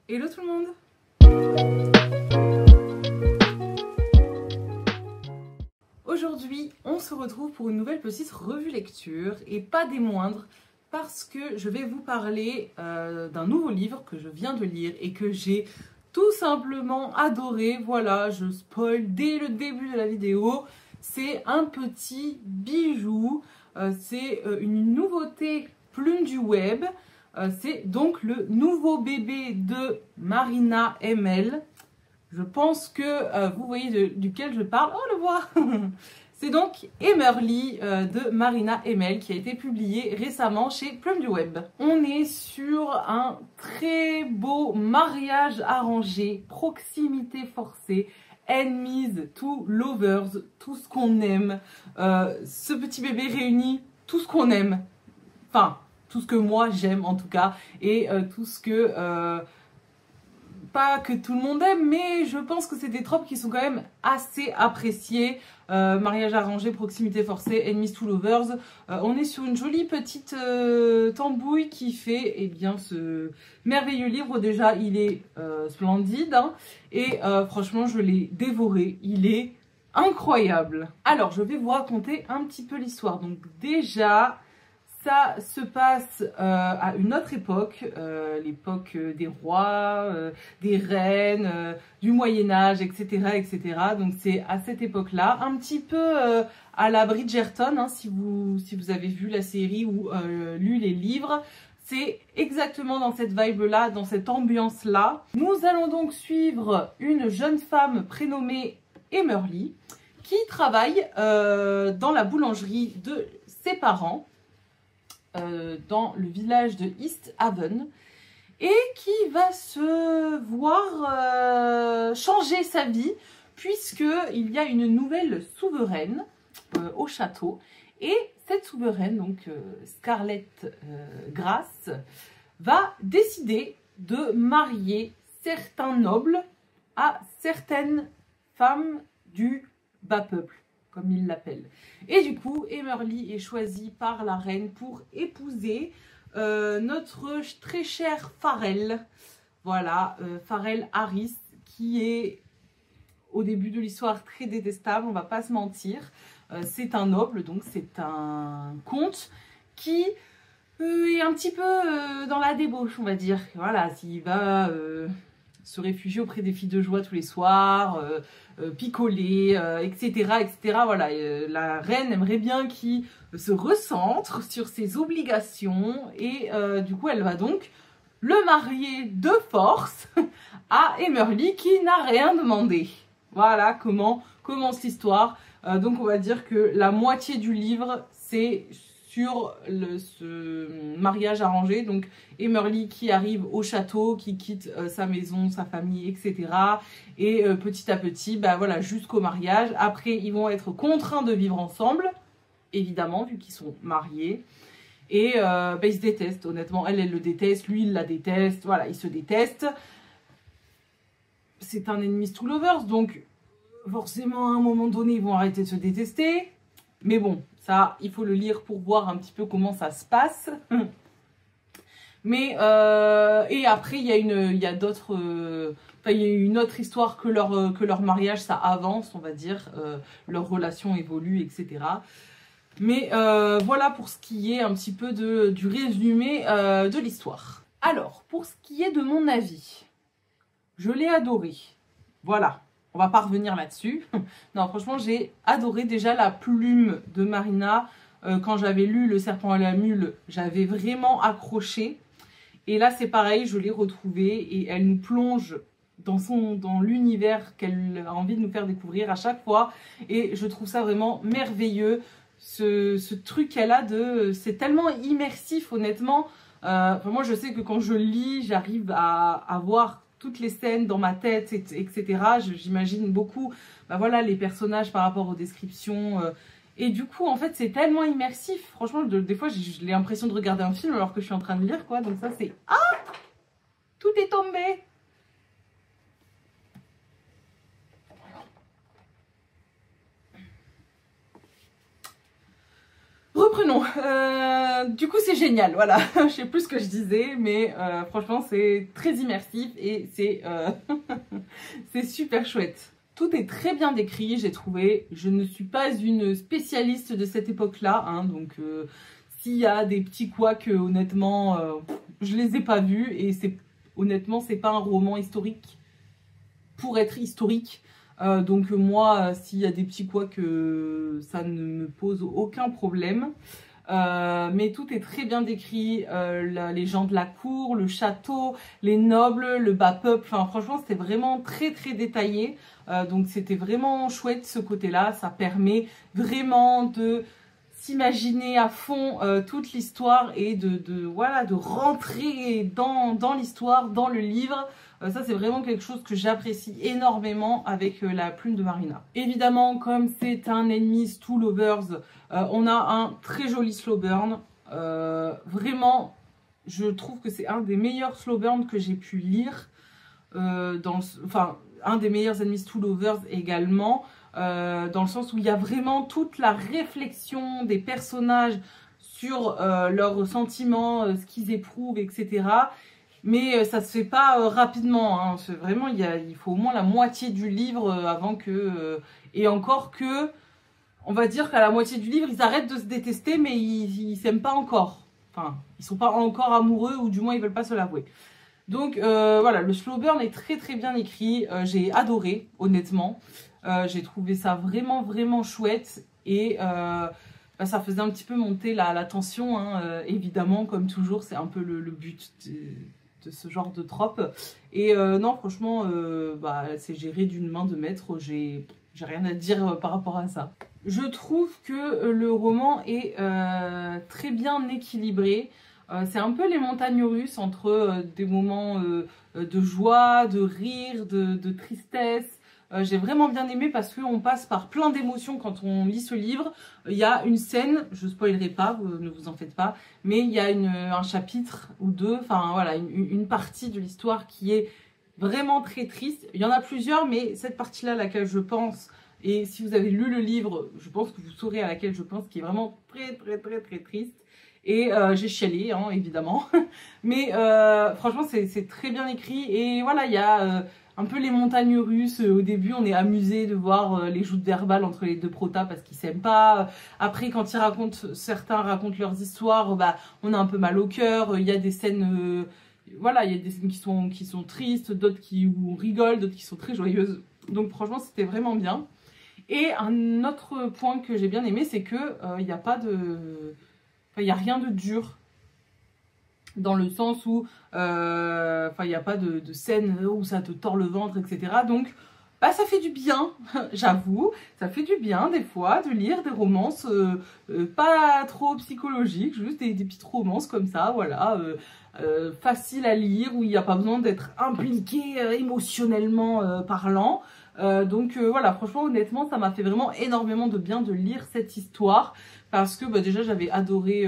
Hello tout le monde! Aujourd'hui, on se retrouve pour une nouvelle petite revue lecture et pas des moindres parce que je vais vous parler d'un nouveau livre que je viens de lire et que j'ai tout simplement adoré. Voilà, je spoil dès le début de la vidéo. C'est un petit bijou, c'est une nouveauté plume du web. C'est donc le nouveau bébé de Marina ML. Je pense que vous voyez duquel je parle. Oh, le voilà. C'est donc Emmerly de Marina ML qui a été publié récemment chez Plume du Web. On est sur un très beau mariage arrangé, proximité forcée, enemies to lovers, tout ce qu'on aime. Ce petit bébé réunit tout ce qu'on aime. Enfin, tout ce que moi j'aime en tout cas. Et tout ce que... pas que tout le monde aime, mais je pense que c'est des tropes qui sont quand même assez appréciés. Mariage arrangé, proximité forcée, enemies to lovers. On est sur une jolie petite tambouille qui fait eh bien, ce merveilleux livre. Déjà, il est splendide hein, et franchement, je l'ai dévoré. Il est incroyable. Alors, je vais vous raconter un petit peu l'histoire. Donc déjà... ça se passe à une autre époque, l'époque des rois, des reines, du Moyen-Âge, etc., etc. Donc c'est à cette époque-là, un petit peu à la Bridgerton, hein, si vous avez vu la série ou lu les livres. C'est exactement dans cette vibe-là, dans cette ambiance-là. Nous allons donc suivre une jeune femme prénommée Emmerly qui travaille dans la boulangerie de ses parents. Dans le village de East Haven et qui va se voir changer sa vie puisqu'il y a une nouvelle souveraine au château et cette souveraine, donc Scarlett Grace, va décider de marier certains nobles à certaines femmes du bas peuple, comme il l'appelle. Et du coup, Emmerly est choisie par la reine pour épouser notre très cher Farrell. Voilà, Farrell Harris, qui est au début de l'histoire très détestable, on va pas se mentir. C'est un noble, donc c'est un comte qui est un petit peu dans la débauche, on va dire. Voilà, s'il va... se réfugier auprès des filles de joie tous les soirs, picoler, etc., etc. Voilà, la reine aimerait bien qu'il se recentre sur ses obligations et du coup, elle va donc le marier de force à Emmerly qui n'a rien demandé. Voilà comment commence l'histoire. Donc, on va dire que la moitié du livre, c'est sur ce mariage arrangé, donc Emmerly qui arrive au château, qui quitte sa maison, sa famille, etc. Et petit à petit, bah voilà, jusqu'au mariage. Après, ils vont être contraints de vivre ensemble, évidemment, vu qu'ils sont mariés. Et bah, ils se détestent, honnêtement. Elle le déteste, lui, il la déteste. Voilà, ils se détestent. C'est un enemies to lovers, donc forcément, à un moment donné, ils vont arrêter de se détester. Mais bon, ça, il faut le lire pour voir un petit peu comment ça se passe. Mais, et après, il y a d'autres... il y a une autre histoire que leur mariage, ça avance, on va dire. Leur relation évolue, etc. Mais voilà pour ce qui est un petit peu du résumé de l'histoire. Alors, pour ce qui est de mon avis, je l'ai adoré. Voilà. On va pas revenir là-dessus. Non, franchement, j'ai adoré déjà la plume de Marina. Quand j'avais lu Le Serpent et la Mule, j'avais vraiment accroché. Et là, c'est pareil, je l'ai retrouvée et elle nous plonge dans l'univers qu'elle a envie de nous faire découvrir à chaque fois. Et je trouve ça vraiment merveilleux. Ce truc qu'elle a c'est tellement immersif, honnêtement. Moi, je sais que quand je lis, j'arrive à voir toutes les scènes dans ma tête, etc. J'imagine beaucoup bah voilà, les personnages par rapport aux descriptions. Et du coup, en fait, c'est tellement immersif. Franchement, des fois, j'ai l'impression de regarder un film alors que je suis en train de lire, quoi. Donc ça, c'est... Ah! Tout est tombé! Reprenons. Du coup, c'est génial, voilà. Je sais plus ce que je disais, mais franchement, c'est très immersif et c'est c'est super chouette. Tout est très bien décrit, j'ai trouvé. Je ne suis pas une spécialiste de cette époque-là, hein, donc s'il y a des petits couacs, honnêtement, je les ai pas vus et honnêtement, c'est pas un roman historique pour être historique. Donc moi, s'il y a des petits couacs, ça ne me pose aucun problème. Mais tout est très bien décrit, les gens de la cour, le château, les nobles, le bas peuple, enfin franchement c'était vraiment très très détaillé, donc c'était vraiment chouette ce côté-là, ça permet vraiment de s'imaginer à fond toute l'histoire et voilà, de rentrer dans l'histoire, dans le livre. Ça c'est vraiment quelque chose que j'apprécie énormément avec la plume de Marina. Évidemment, comme c'est un Enemies to Lovers, on a un très joli slow burn. Vraiment, je trouve que c'est un des meilleurs slow burn que j'ai pu lire. Enfin, un des meilleurs Enemies to Lovers également. Dans le sens où il y a vraiment toute la réflexion des personnages sur leurs sentiments, ce qu'ils éprouvent, etc. Mais ça se fait pas rapidement, hein. Vraiment, il faut au moins la moitié du livre avant que... et encore que, on va dire qu'à la moitié du livre, ils arrêtent de se détester, mais ils s'aiment pas encore. Enfin, ils sont pas encore amoureux, ou du moins ils veulent pas se l'avouer. Donc voilà, le slow burn est très très bien écrit. J'ai adoré, honnêtement. J'ai trouvé ça vraiment vraiment chouette. Et ça faisait un petit peu monter la tension, hein. Évidemment, comme toujours, c'est un peu le but de ce genre de trope. Et non, franchement, c'est géré d'une main de maître. J'ai rien à dire par rapport à ça. Je trouve que le roman est très bien équilibré. C'est un peu les montagnes russes entre des moments de joie, de rire, de tristesse. J'ai vraiment bien aimé parce qu'on passe par plein d'émotions quand on lit ce livre. Il y a une scène, je ne spoilerai pas, ne vous en faites pas, mais il y a un chapitre ou deux, enfin voilà, une partie de l'histoire qui est vraiment très triste. Il y en a plusieurs, mais cette partie-là à laquelle je pense, et si vous avez lu le livre, je pense que vous saurez à laquelle je pense, qui est vraiment très très très très triste. Et j'ai chialé, hein, évidemment. Mais franchement, c'est très bien écrit. Et voilà, il y a un peu les montagnes russes. Au début, on est amusé de voir les joutes verbales entre les deux protas parce qu'ils s'aiment pas. Après, quand certains racontent leurs histoires, on a un peu mal au cœur. Il y a des scènes... voilà, il y a des scènes qui sont tristes, d'autres où on rigole, d'autres qui sont très joyeuses. Donc franchement, c'était vraiment bien. Et un autre point que j'ai bien aimé, c'est que il n'y a pas de... il n'y a rien de dur, dans le sens où il n'y a pas de scène où ça te tord le ventre, etc. Donc, ça fait du bien, j'avoue. Ça fait du bien, des fois, de lire des romances pas trop psychologiques, juste des petites romances comme ça, voilà, faciles à lire, où il n'y a pas besoin d'être impliqué émotionnellement parlant. Donc voilà, franchement, honnêtement, ça m'a fait vraiment énormément de bien de lire cette histoire parce que déjà j'avais adoré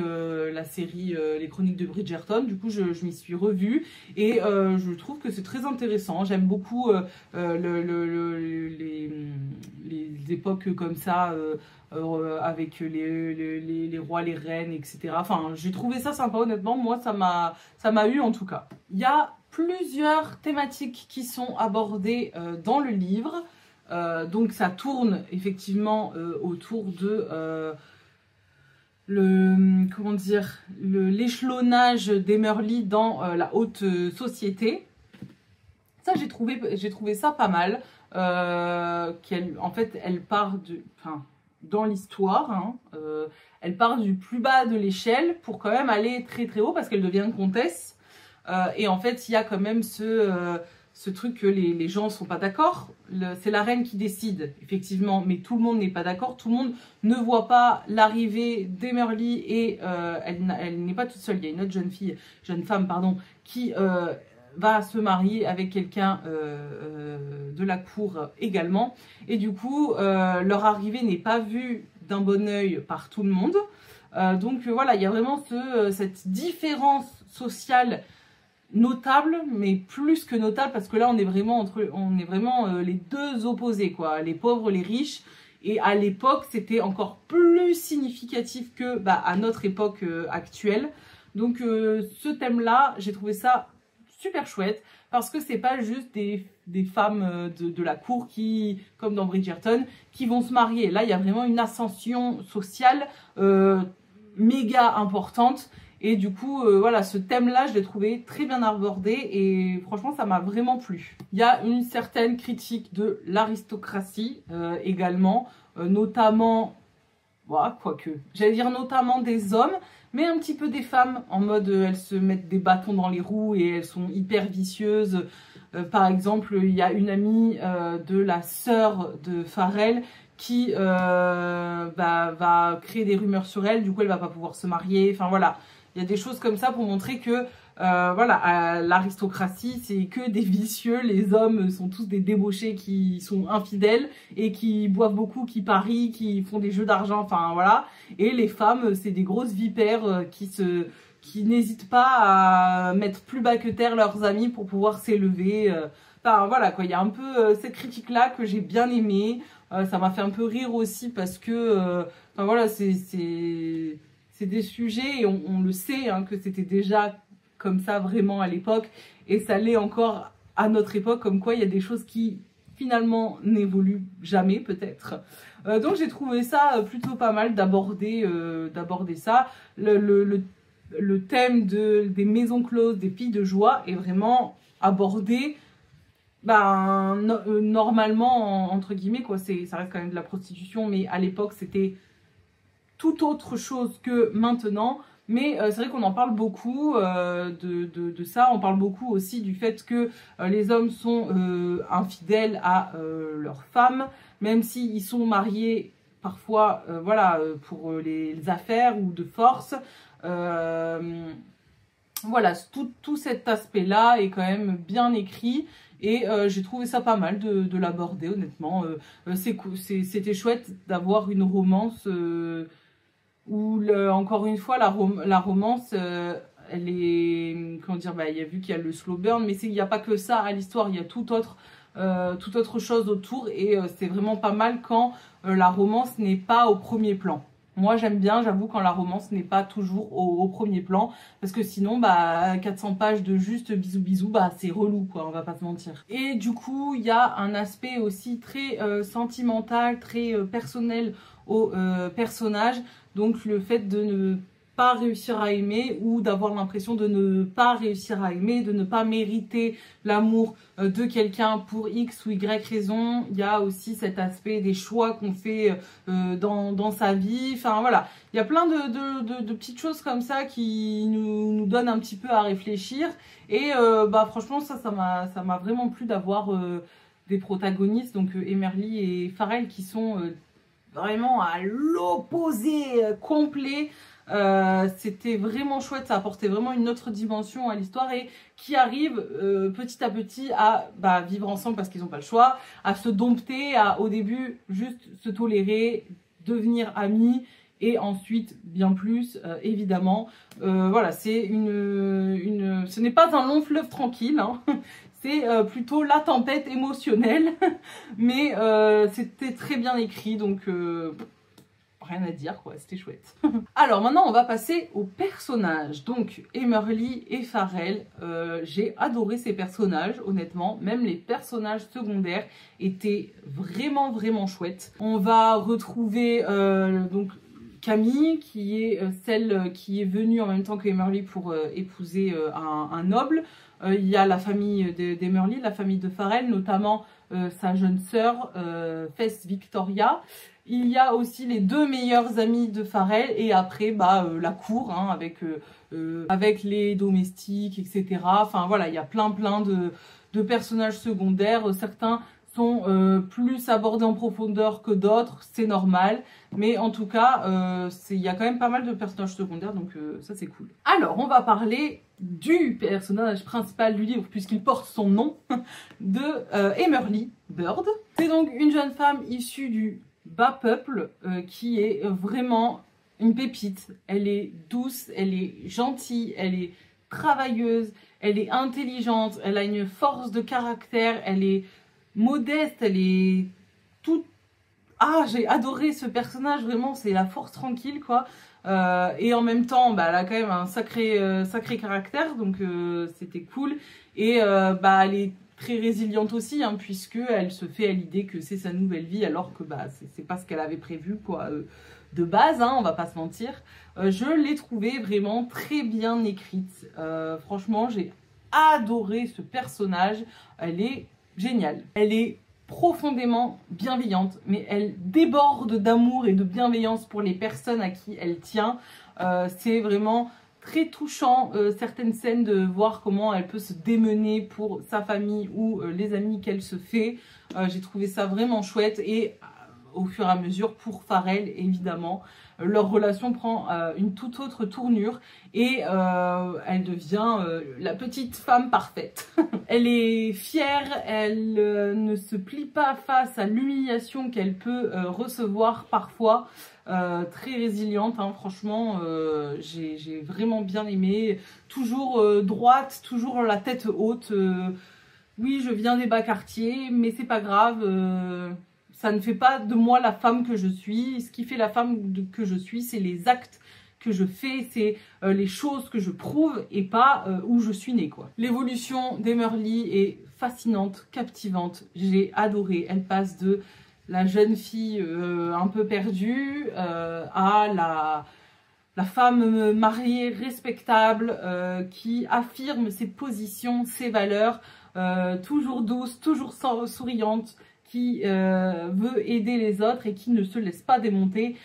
la série Les Chroniques de Bridgerton. Du coup, je m'y suis revue et je trouve que c'est très intéressant. J'aime beaucoup les époques comme ça avec les rois, les reines, etc. Enfin, j'ai trouvé ça sympa, honnêtement. Moi, ça m'a eu en tout cas. Il y a plusieurs thématiques qui sont abordées dans le livre. Donc ça tourne effectivement autour de l'échelonnage d'Emerly dans la haute société. Ça, j'ai trouvé ça pas mal. En fait, elle part dans l'histoire, hein, elle part du plus bas de l'échelle pour quand même aller très très haut parce qu'elle devient comtesse. Et en fait, il y a quand même ce truc que les gens ne sont pas d'accord. C'est la reine qui décide, effectivement, mais tout le monde n'est pas d'accord. Tout le monde ne voit pas l'arrivée d'Emerly et elle n'est pas toute seule. Il y a une autre jeune femme, qui va se marier avec quelqu'un de la cour également. Et du coup, leur arrivée n'est pas vue d'un bon œil par tout le monde. Donc voilà, il y a vraiment cette différence sociale notable, mais plus que notable parce que là on est vraiment les deux opposés, quoi, les pauvres, les riches, Et à l'époque, c'était encore plus significatif que à notre époque actuelle. Donc ce thème-là, j'ai trouvé ça super chouette parce que c'est pas juste des femmes de la cour qui, comme dans Bridgerton, qui vont se marier. Là, il y a vraiment une ascension sociale méga importante. Et du coup, voilà, ce thème-là, je l'ai trouvé très bien abordé et franchement, ça m'a vraiment plu. Il y a une certaine critique de l'aristocratie également, notamment, voilà, quoique, j'allais dire notamment des hommes, mais un petit peu des femmes, en mode elles se mettent des bâtons dans les roues et elles sont hyper vicieuses. Par exemple, il y a une amie de la sœur de Pharrell qui va créer des rumeurs sur elle, du coup elle va pas pouvoir se marier, enfin voilà. Il y a des choses comme ça pour montrer que voilà, l'aristocratie, c'est que des vicieux. Les hommes sont tous des débauchés qui sont infidèles et qui boivent beaucoup, qui parient, qui font des jeux d'argent, enfin voilà. Et les femmes, c'est des grosses vipères qui n'hésitent pas à mettre plus bas que terre leurs amis pour pouvoir s'élever. Enfin voilà quoi, il y a un peu cette critique-là que j'ai bien aimée. Ça m'a fait un peu rire aussi parce que, enfin voilà, c'est des sujets et on le sait hein, que c'était déjà comme ça vraiment à l'époque et ça l'est encore à notre époque, comme quoi il y a des choses qui finalement n'évoluent jamais peut-être. Donc j'ai trouvé ça plutôt pas mal d'aborder ça. Le thème des maisons closes, des filles de joie est vraiment abordé normalement entre guillemets quoi. Ça reste quand même de la prostitution, mais à l'époque c'était tout autre chose que maintenant, mais c'est vrai qu'on en parle beaucoup de ça. On parle beaucoup aussi du fait que les hommes sont infidèles à leurs femmes, même s'ils sont mariés parfois voilà, pour les affaires ou de force. Voilà, tout cet aspect-là est quand même bien écrit. Et j'ai trouvé ça pas mal de l'aborder, honnêtement. C'était chouette d'avoir une romance où, encore une fois, la romance, elle est... Comment dire, il y a vu qu'il y a le slow burn, mais il n'y a pas que ça à l'histoire, il y a toute autre chose autour. Et c'est vraiment pas mal quand la romance n'est pas au premier plan. Moi, j'aime bien, j'avoue, quand la romance n'est pas toujours au premier plan. Parce que sinon, 400 pages de juste bisous bisous, c'est relou, quoi, on va pas se mentir. Et du coup, il y a un aspect aussi très sentimental, très personnel au personnage. Donc, le fait de ne pas réussir à aimer ou d'avoir l'impression de ne pas réussir à aimer, de ne pas mériter l'amour de quelqu'un pour X ou Y raison. Il y a aussi cet aspect des choix qu'on fait dans sa vie. Enfin voilà, il y a plein de petites choses comme ça qui nous donnent un petit peu à réfléchir. Et franchement, ça m'a vraiment plu d'avoir des protagonistes, donc Emerly et Pharrell, qui sont vraiment à l'opposé complet. C'était vraiment chouette, ça apportait vraiment une autre dimension à l'histoire et qui arrive petit à petit à vivre ensemble parce qu'ils n'ont pas le choix, à se dompter, à au début juste se tolérer, devenir amis et ensuite bien plus évidemment. Voilà, ce n'est pas un long fleuve tranquille, hein. C'est plutôt la tempête émotionnelle, mais c'était très bien écrit, donc rien à dire quoi, c'était chouette. Alors maintenant on va passer aux personnages. Donc Emerly et Pharrell, j'ai adoré ces personnages honnêtement, même les personnages secondaires étaient vraiment chouettes. On va retrouver donc Camille qui est celle qui est venue en même temps que Emerly pour épouser un noble. Il y a la famille d'Emerly, la famille de Pharrell, notamment sa jeune sœur Fess Victoria. Il y a aussi les deux meilleurs amis de Pharrell et après la cour hein, avec les domestiques, etc. Enfin voilà, il y a plein de personnages secondaires. Certains sont plus abordés en profondeur que d'autres, c'est normal. Mais en tout cas, il y a quand même pas mal de personnages secondaires, donc ça c'est cool. Alors, on va parler du personnage principal du livre, puisqu'il porte son nom, de Emerly Bird. C'est donc une jeune femme issue du bas peuple qui est vraiment une pépite. Elle est douce, elle est gentille, elle est travailleuse, elle est intelligente, elle a une force de caractère, elle est modeste, elle est toute ah, j'ai adoré ce personnage, vraiment, c'est la force tranquille, quoi. Et en même temps, bah, elle a quand même un sacré caractère, donc c'était cool. Et bah, elle est très résiliente aussi, hein, puisque elle se fait à l'idée que c'est sa nouvelle vie, alors que bah, c'est pas ce qu'elle avait prévu, quoi, de base, hein, on va pas se mentir. Je l'ai trouvée vraiment très bien écrite. Franchement, j'ai adoré ce personnage. Elle est géniale. Elle est profondément bienveillante, mais elle déborde d'amour et de bienveillance pour les personnes à qui elle tient. C'est vraiment très touchant, certaines scènes, de voir comment elle peut se démener pour sa famille ou les amis qu'elle se fait. J'ai trouvé ça vraiment chouette, et au fur et à mesure, pour Pharrell, évidemment, leur relation prend une toute autre tournure, et elle devient la petite femme parfaite. Elle est fière, elle ne se plie pas face à l'humiliation qu'elle peut recevoir parfois. Très résiliente, hein, franchement, j'ai vraiment bien aimé. Toujours droite, toujours la tête haute. Oui, je viens des bas quartiers, mais c'est pas grave. Ça ne fait pas de moi la femme que je suis. Ce qui fait la femme que je suis, c'est les actes que je fais, c'est les choses que je prouve, et pas où je suis née, quoi. L'évolution d'Emerly est fascinante, captivante. J'ai adoré. Elle passe de la jeune fille un peu perdue à la femme mariée respectable qui affirme ses positions, ses valeurs, toujours douce, toujours souriante, qui veut aider les autres et qui ne se laisse pas démonter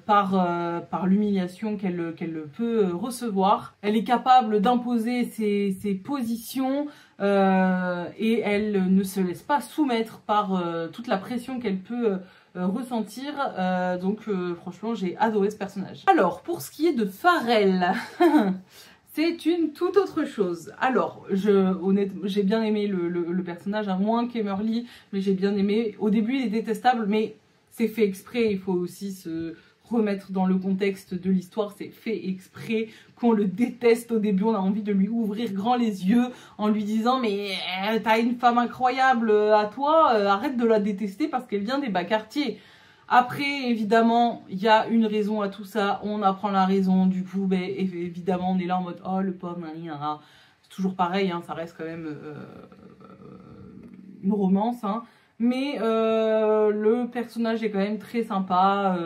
par l'humiliation qu'elle peut recevoir. Elle est capable d'imposer ses positions et elle ne se laisse pas soumettre par toute la pression qu'elle peut ressentir. Donc franchement, j'ai adoré ce personnage. Alors, pour ce qui est de Pharrell, c'est une toute autre chose. Alors, j'ai bien aimé le personnage, hein, moins qu'Emerly, mais j'ai bien aimé. Au début, il est détestable, mais c'est fait exprès. Il faut aussi se remettre dans le contexte de l'histoire. C'est fait exprès qu'on le déteste au début. On a envie de lui ouvrir grand les yeux en lui disant « Mais t'as une femme incroyable à toi, arrête de la détester parce qu'elle vient des bas quartiers. » Après, évidemment, il y a une raison à tout ça, on apprend la raison, du coup, ben, évidemment, on est là en mode « Oh, le pauvre, nanana. » C'est toujours pareil, hein, ça reste quand même une romance, hein. Mais le personnage est quand même très sympa,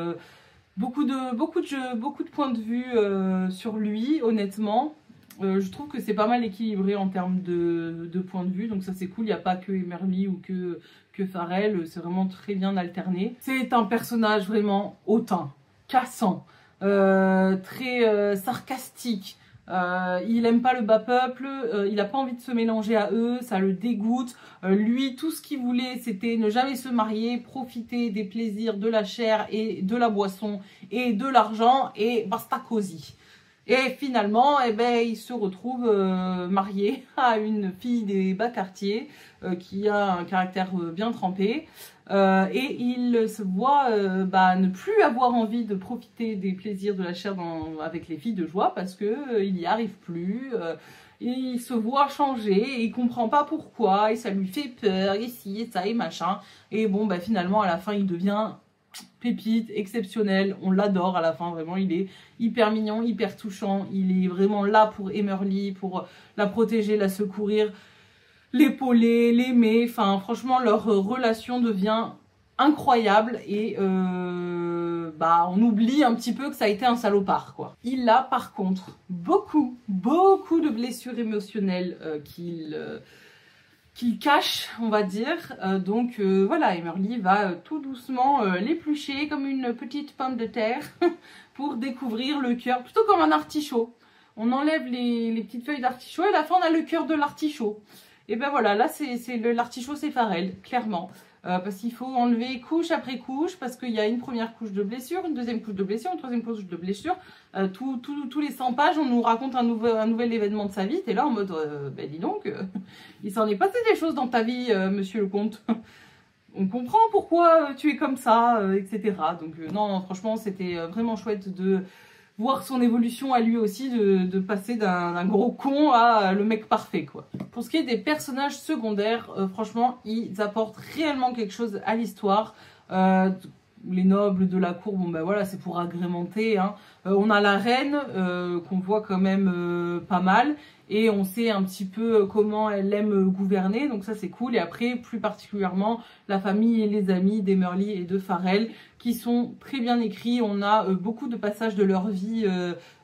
beaucoup de points de vue sur lui, honnêtement. Je trouve que c'est pas mal équilibré en termes de points de vue, donc ça c'est cool. Il n'y a pas que Emerly ou que Pharrell, c'est vraiment très bien alterné. C'est un personnage vraiment hautain, cassant, très sarcastique. Il aime pas le bas peuple, il n'a pas envie de se mélanger à eux, ça le dégoûte. Lui, tout ce qu'il voulait, c'était ne jamais se marier, profiter des plaisirs de la chair et de la boisson et de l'argent, et basta cosy. Et finalement, eh ben, il se retrouve marié à une fille des bas quartiers qui a un caractère bien trempé. Et il se voit ne plus avoir envie de profiter des plaisirs de la chair avec les filles de joie parce qu'il n'y arrive plus. Il se voit changer et il comprend pas pourquoi et ça lui fait peur, ici et ça et machin. Et bon, bah, finalement, à la fin, il devient pépite, exceptionnel, on l'adore à la fin, vraiment, il est hyper mignon, hyper touchant, il est vraiment là pour Emerly, pour la protéger, la secourir, l'épauler, l'aimer, enfin franchement leur relation devient incroyable et on oublie un petit peu que ça a été un salopard, quoi. Il a par contre beaucoup de blessures émotionnelles qu'il cache, on va dire. Donc voilà, Emerly va tout doucement l'éplucher comme une petite pomme de terre pour découvrir le cœur, plutôt comme un artichaut. On enlève les petites feuilles d'artichaut et à la fin on a le cœur de l'artichaut. Et ben voilà, là l'artichaut c'est Pharrell, clairement. Parce qu'il faut enlever couche après couche, parce qu'il y a une première couche de blessure, une deuxième couche de blessure, une troisième couche de blessure. Tous les 100 pages, on nous raconte un nouvel événement de sa vie. T'es là en mode, ben dis donc, il s'en est passé des choses dans ta vie, monsieur le comte. On comprend pourquoi tu es comme ça, etc. Donc non, franchement, c'était vraiment chouette de voir son évolution à lui aussi, de passer d'un gros con à le mec parfait, quoi. Pour ce qui est des personnages secondaires, franchement, ils apportent réellement quelque chose à l'histoire. les nobles de la cour, bon ben voilà, c'est pour agrémenter, hein. On a la reine qu'on voit quand même pas mal, et on sait un petit peu comment elle aime gouverner, donc ça c'est cool. Et après, plus particulièrement, la famille et les amis d'Emerly et de Farrell, qui sont très bien écrits. On a beaucoup de passages de leur vie,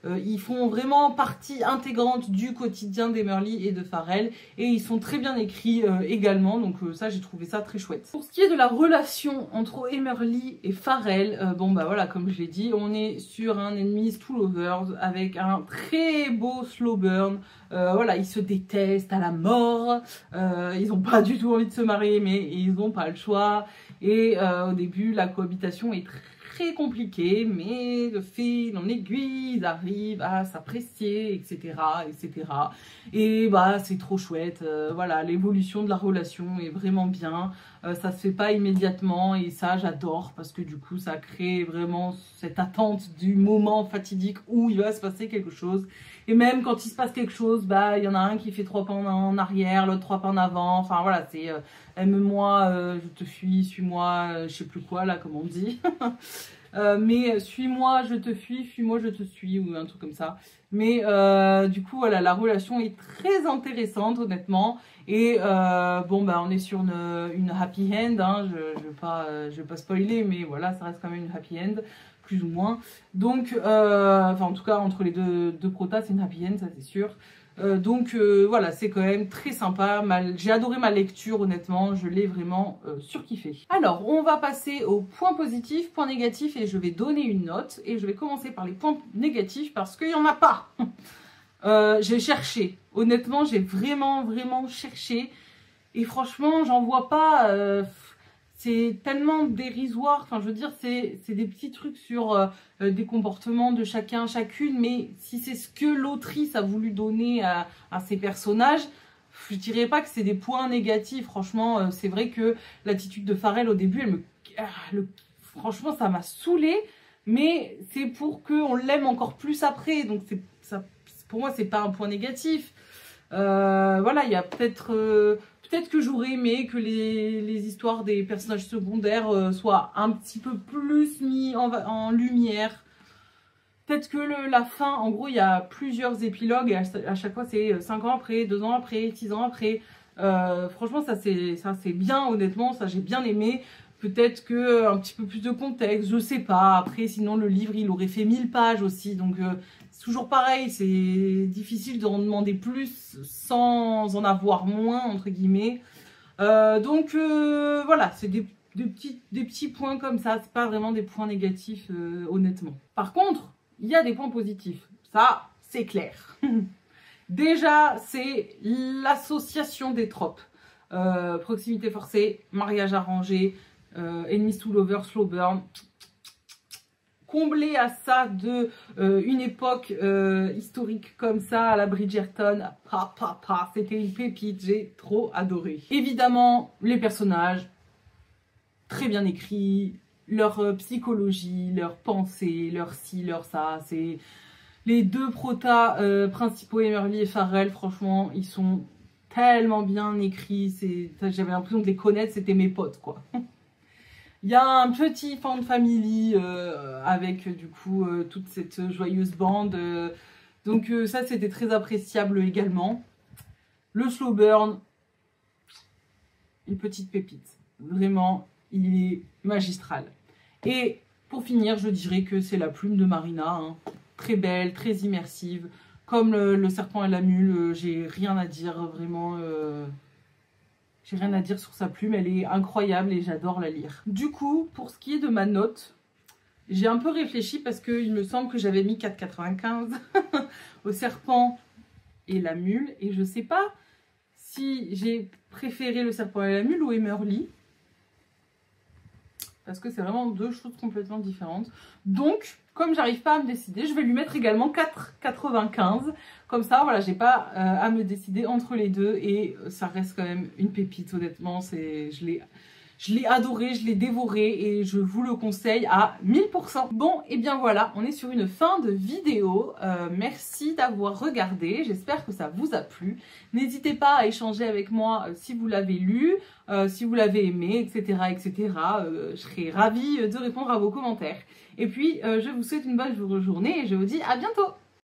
ils font vraiment partie intégrante du quotidien d'Emerly et de Farrell, et ils sont très bien écrits également, donc ça j'ai trouvé ça très chouette. Pour ce qui est de la relation entre Emerly et Farrell, bon bah voilà, comme je l'ai dit, on est sur un Enemies to Lovers avec un très beau slow burn. Voilà, ils se détestent à la mort, ils n'ont pas du tout envie de se marier, mais ils n'ont pas le choix. Et au début, la cohabitation est très compliquée, mais de fil en aiguille, ils arrivent à s'apprécier, etc., etc. Et bah, c'est trop chouette. Voilà, l'évolution de la relation est vraiment bien. Ça se fait pas immédiatement, et ça, j'adore, parce que du coup, ça crée vraiment cette attente du moment fatidique où il va se passer quelque chose. Et même quand il se passe quelque chose, bah, il y en a un qui fait 3 pas en arrière, l'autre 3 pas en avant. Enfin voilà, c'est aime-moi, je te fuis, suis-moi, je sais plus quoi là, comme on dit. Mais suis-moi, je te fuis, fuis-moi, je te suis, ou un truc comme ça. Mais du coup, voilà, la relation est très intéressante, honnêtement. Et bon, bah, on est sur une happy end, hein. Je vais pas spoiler, mais voilà, ça reste quand même une happy end, plus ou moins. Donc, enfin, en tout cas, entre les deux protas, c'est une happy end, ça c'est sûr. Donc voilà, c'est quand même très sympa. J'ai adoré ma lecture, honnêtement, je l'ai vraiment surkiffé. Alors, on va passer aux points positifs, points négatifs, et je vais donner une note. Et je vais commencer par les points négatifs parce qu'il n'y en a pas. J'ai cherché, honnêtement, j'ai vraiment cherché. Et franchement, j'en vois pas. C'est tellement dérisoire, enfin je veux dire, c'est des petits trucs sur des comportements de chacun, chacune, mais si c'est ce que l'autrice a voulu donner à ses personnages, je dirais pas que c'est des points négatifs. Franchement, c'est vrai que l'attitude de Farrell au début, franchement ça m'a saoulée, mais c'est pour qu'on l'aime encore plus après, donc ça, pour moi c'est pas un point négatif. Voilà, il y a peut-être que j'aurais aimé que les histoires des personnages secondaires soient un petit peu plus mis en lumière. Peut-être que la fin, en gros, il y a plusieurs épilogues, et à chaque fois c'est 5 ans après, 2 ans après, 6 ans après. Franchement, ça c'est bien, honnêtement, ça j'ai bien aimé. Peut-être que un petit peu plus de contexte, je sais pas. Après, sinon le livre, il aurait fait 1000 pages aussi, donc c'est toujours pareil, c'est difficile d'en demander plus sans en avoir moins, entre guillemets. Donc voilà, c'est des petits points comme ça, c'est pas vraiment des points négatifs, honnêtement. Par contre, il y a des points positifs, ça c'est clair. Déjà, c'est l'association des tropes. Proximité forcée, mariage arrangé, Enemies to Lovers, slow burn. Combler à ça de une époque historique comme ça, à la Bridgerton, c'était une pépite, j'ai trop adoré. Évidemment, les personnages, très bien écrits, leur psychologie, leur pensée, leur ci, leur ça, c'est... Les deux protas principaux, Emerly et Farrell, franchement, ils sont tellement bien écrits, j'avais l'impression de les connaître, c'était mes potes, quoi. Il y a un petit fan family avec du coup toute cette joyeuse bande. Donc ça, c'était très appréciable également. Le slow burn, une petite pépite. Vraiment, il est magistral. Et pour finir, je dirais que c'est la plume de Marina. Hein. Très belle, très immersive. Comme le serpent et la mule, j'ai rien à dire, vraiment... J'ai rien à dire sur sa plume, elle est incroyable et j'adore la lire. Du coup, pour ce qui est de ma note, j'ai un peu réfléchi parce qu'il me semble que j'avais mis 4,95 au serpent et la mule. Et je sais pas si j'ai préféré le serpent et la mule ou Emerly. Parce que c'est vraiment deux choses complètement différentes. Donc, comme j'arrive pas à me décider, je vais lui mettre également 4,95. Comme ça, voilà, j'ai pas à me décider entre les deux. Et ça reste quand même une pépite, honnêtement. Je Je l'ai adoré, je l'ai dévoré et je vous le conseille à 1000%. Bon, et bien voilà, on est sur une fin de vidéo. Merci d'avoir regardé, j'espère que ça vous a plu. N'hésitez pas à échanger avec moi si vous l'avez lu, si vous l'avez aimé, etc. etc. Je serai ravie de répondre à vos commentaires. Et puis, je vous souhaite une bonne journée et je vous dis à bientôt.